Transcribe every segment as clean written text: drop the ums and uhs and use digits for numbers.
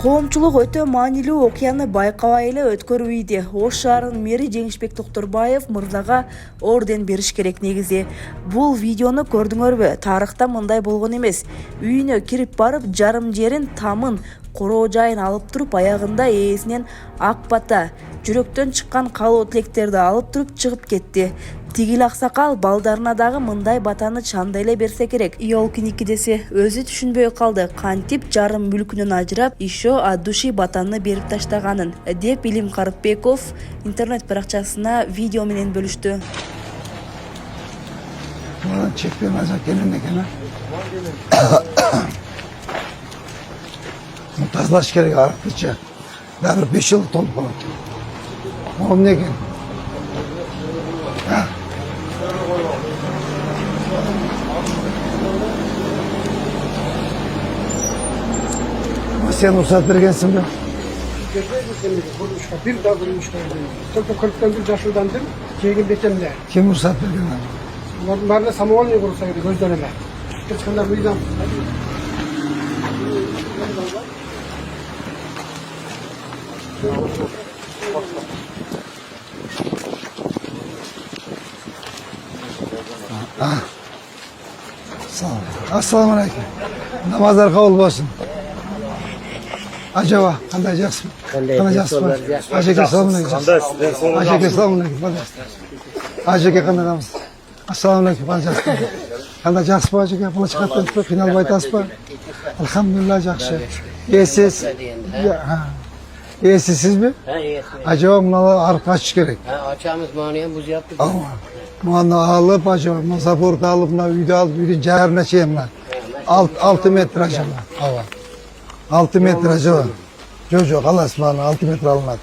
Коомчулук өтө маанилүү окуяны байкабай эле өткөрбөйдү. Ош шаарынын мэри Жеңишбек Токторбаев мырзага орден бериш керек негизи. Бул видеону көрдүңөрбү? Тарыхта мындай болгон эмес. Үйүнө кирип барып, жарым жерин, тамын, короо жайын алып туруп, аягында ээсинен ак бата, жүрөктөн чыккан калоо тилектерди алып туруп чыгып кетти. Тигил аксакал балдарына дагы мындай батаны чанда эле берсе керек. Ёлкиники десе өзү түшүнбөй калды. Кантип жарым мүлкүнөн ажырап, еще от души батаны берип таштаганын, деп Илим Карыпбеков интернет баракчасына видео менен бөлүштү. Buradan çektiğim azak gelin eкен. Tazlaş gerek arttıkça. Daha bir 5 yıl tolup kalır. Oğlum ne eкен? Sen ruhsat bergensin mi? Bir daha bulmuşlar. Только 41 yaşındandır. Kegin betemde. Kim ruhsat bergen? Normalde samovalni kursaydı gözlerime. Çıkınlar mıydım? Sağ ol. Assalamu alaikum. Namazlar kabul olsun. Acaba qanday yaxshi? Qanday yaxshi? Ajaka assalomu alaykum. Ajaka assalomu alaykum. Ajaka qanday qilamiz? Assalomu alaykum. Qanday yaxshi ajaka? Pul chiqarib final baytasizmi? Alhamdulillah yaxshi. Yesiz. Yesizmi? Ha, yes. Acaba bunları arıp açış gerek. Ha, açağımız mani hem buz yaptık. Ama bunu alıp acaba masaportu alıp uydu alıp uydun cahırına şeyimler. 6 metre acaba. Hava. 6 metre acaba. Jojo kalas bana 6 metre alınmadı.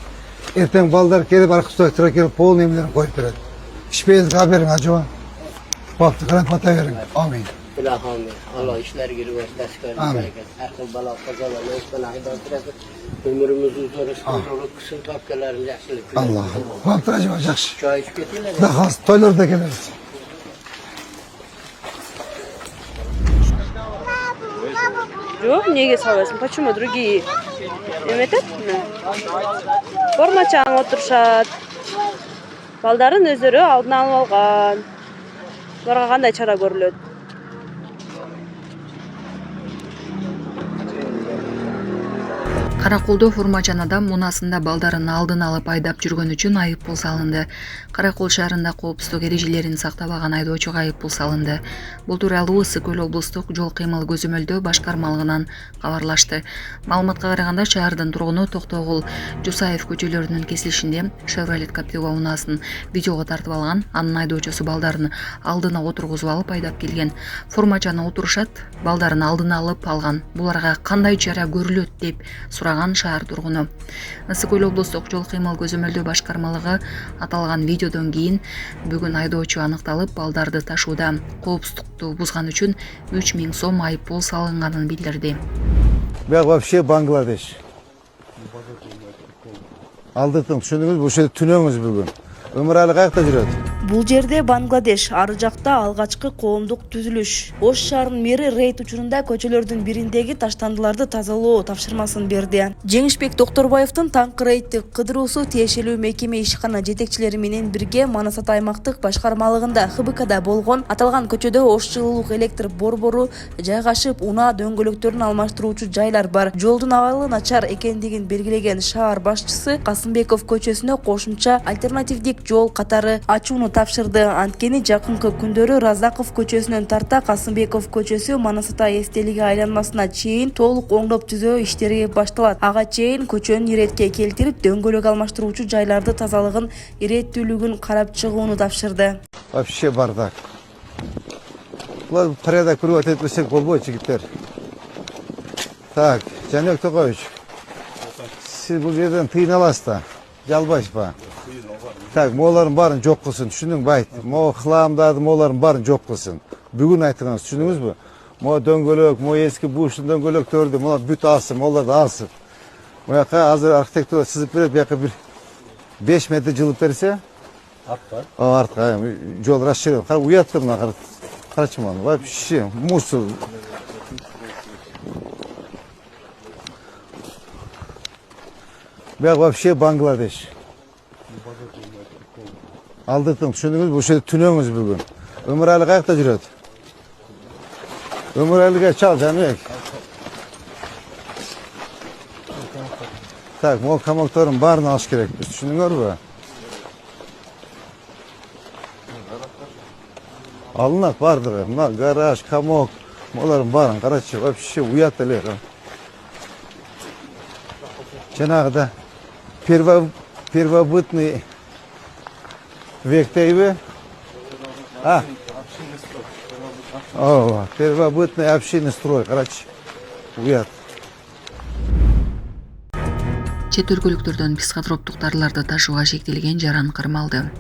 Erten baldar kelip arkasına tıra kelip pol nemlerini koyup verin. Hiçbir haberin acaba. Baktı kadar pata verin. Amin. Bilahami. Allah işler giriyor. Destek Amin. her türlü bala kazalar. Neyse hidatırası. Ömrümüzü uzarız. Kısım tapkaların yaşlılık. Allah. Baktı acaba yaxşı. Çay içip getiyle. Daha az toylarda geliriz. Жоқ, неге саласың? Почему другие? Эметет? Формачаң отурушат. Балдарын өздөрү алдын алып алган. Буларга кандай чара көрүлөт? Караколдо формачанада мунасында балдарын алдын алып айдап жүргөн үчүн айып пул салынды. Каракол шаарында коопсуздук эрежелерин сактабаган айдоочуга айып пул салынды. Бул тууралуу Ысык Көл облустук жол кыймыл көзөмөлдөө башкармалыгынан кабарлашты. Маалыматка караганда шаардын тургуну Токтогул, Жусаев көчөлөрүнүн кесилишинде Chevrolet Captiva унаасын видеого тартып алган. Анын айдоочусу балдарын алдына отургузуп алып айдап келген. Формачаны отурушат, балдарын алдына алып алган. Буларга кандай чара көрүлөт деп сураган шаар тургуну. Ысык Көл облустук жол кыймыл көзөмөлдөө башкармалыгы аталган видеодон кийин бүгүн айдоочу аныкталып, балдарды ташууда коопсуздукту бузган үчүн 3000 сом айып пул салынганын билдирди. Ben вообще Bangladeş. Aldırdım. Düşündünüz bu şey tünöңүз бүгүн. Өмүрали каякта жүрөт? Бул жерде Бангладеш, ары жакта алгачкы коомдук түзүлүш. Ош шаарынын мэри рейд учурунда көчөлөрдүн бириндеги таштандыларды тазалоо тапшырмасын берди. Жеңишбек Токторбаевдин таңкы рейдтик кыдыруусу тиешелүү мекеме ишкана жетекчилери менен бирге Манасат аймактык башкармалыгында ХБКда болгон. Аталган көчөдө ош жылуулук электр борбору жайгашып, унаа дөңгөлөктөрүн алмаштыруучу жайлар бар. Жолдун абалы начар экендигин белгилеген шаар башчысы Касымбеков көчөсүнө кошумча альтернативдик жол катары ачууну тапшырды. Анткени жакынкы күндөрү Разаков көчөсүнөн тарта Касымбеков көчөсү Манасат эстелиги айланмасына чейин толук оңдоп түзөө иштери башталат. Ага чейин көчөнүн иретке келтирип, дөңгөлөк алмаштыруучу жайларды тазалыгын, иреттүүлүгүн карап чыгууну тапшырды. Вообще бардак. Булар порядок көрүп этпесек болбойт жигиттер. Так, Жанек Токович. Siz bu yerden tıyın alasız da. Жалбайсыз ба? Так, моларын барын жоқ қылсын, түшүнүң байт. Мо хыламдады, моларын барын жоқ қылсын. Бүгін айтыңыз, түшүнүңүз бу? Мо дөңгөлөк, мо эски буштун дөңгөлөктөрдү, молар бүт алсын, моларды алсын. Мояка азыр архитектура сызып берет, бияка бир 5 метр жылып берсе. Артқа? Артқа, жол расширен. Кара уятты мына, карачы мына. Вообще мусор. Бияк вообще Бангладеш. Алдырдым, түшүндүңүзбү? Ошол жерде түнөңүз бүгүн. Өмүрали каякта жүрөт? Өмүралиге чал, Жаныбек. Так, могу камактардын баарын алыш керекпиз, түшүндүңөрбү? Алынат бардыгы, мына гараж, камок, молардын баарын карачы, вообще уят эле. Жанагыда первобытный век дейби? Первобытный общинный строй, карачы, уят. Чет өлкөлүктөрдөн психотроптук дарыларды ташууга шектелген жаран кармалды.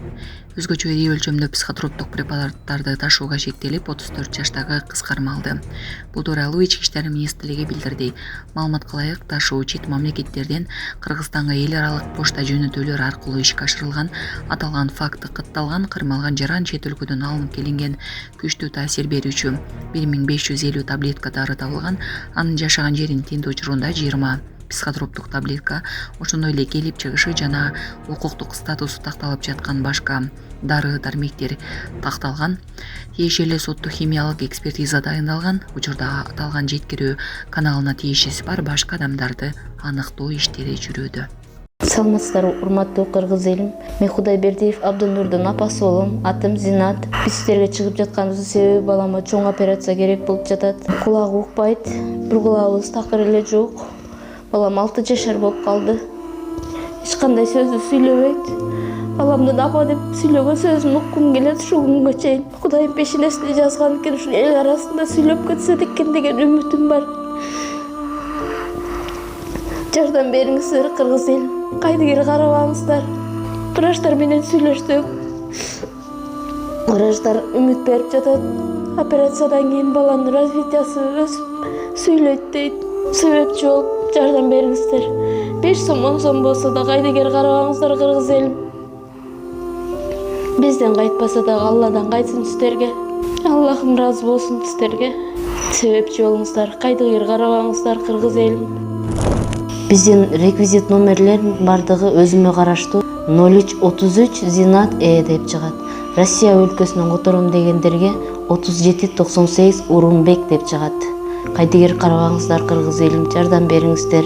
Өзгөчө ири өлчөмдө психотроптук препараттарды ташууга шектелип, 34 жаштагы кыз кармалды. Бул тууралуу Ички иштер министрлиги билдирди. Маалымат кылайык, ташуу чет мамлекеттерден Кыргызстанга эл аралык почта жөнөтүүлөр аркылуу ишке ашырылган. Аталган факты катталган, кармалган жаран чет өлкөдөн алынып келинген. Күчтүү таасир берүүчү 1550 таблетка дары табылган. Анын жашаган жерин тинтүү учурунда 20 психотроптук таблетка, ошондой эле келип чыгышы жана укуктук статусу такталып жаткан башка дары дармектер такталган. Тиешелүү соттуу химиялык экспертиза дайындалган. Учурда аталган жеткирүү каналына тиешеси бар башка адамдарды аныктоо иштери жүрүүдө. Саламатсыздарбы, урматтуу кыргыз элим. Мен Кудайбердиев Абдынурдун апасы болом. Атым Зинат. Биз иштерге чыгып жатканыбыздын себеби балама чоң операция керек болуп жатат. Кулагы укпайт, бир кулагыбыз такыр эле жок. Балам 6 жашар болуп калды. Эч кандай сөздү сүйлөбөйт. Баламдын апа деп сүйлөгөн сөзүн уккум келет ушул күнгө чейин. Кудайым пешенесине жазган экен, ушул эл арасында сүйлөп кетсе экен деген үмүтүм бар. Жардам бериңиздер кыргыз элим. Кайдыгер карабаңыздар. Врачтар менен сүйлөштүк. Врачтар үмүт берип жатат. Операциядан кийин баланын развитиясы өсүп сүйлөйт дейт. Себепчи болуп жардам бериңиздер. 5 сом 10 сом болсо да кайдыгер карабаңыздар кыргыз элим. Бизден кайтпаса да Алладан кайтсын сиздерге. Аллахым ыраазы болсун сиздерге. Себепчи болуңуздар, кайдыгер карабаңыздар кыргыз элим. Биздин реквизит номерлер бардыгы өзүмө караштуу 0333 Зинат деп чыгат. Россия өлкөсүнөн котором дегендерге 3798 Урунбек деп чыгат. Кайдыгер карабаңыздар кыргыз элим, жардам бериңиздер.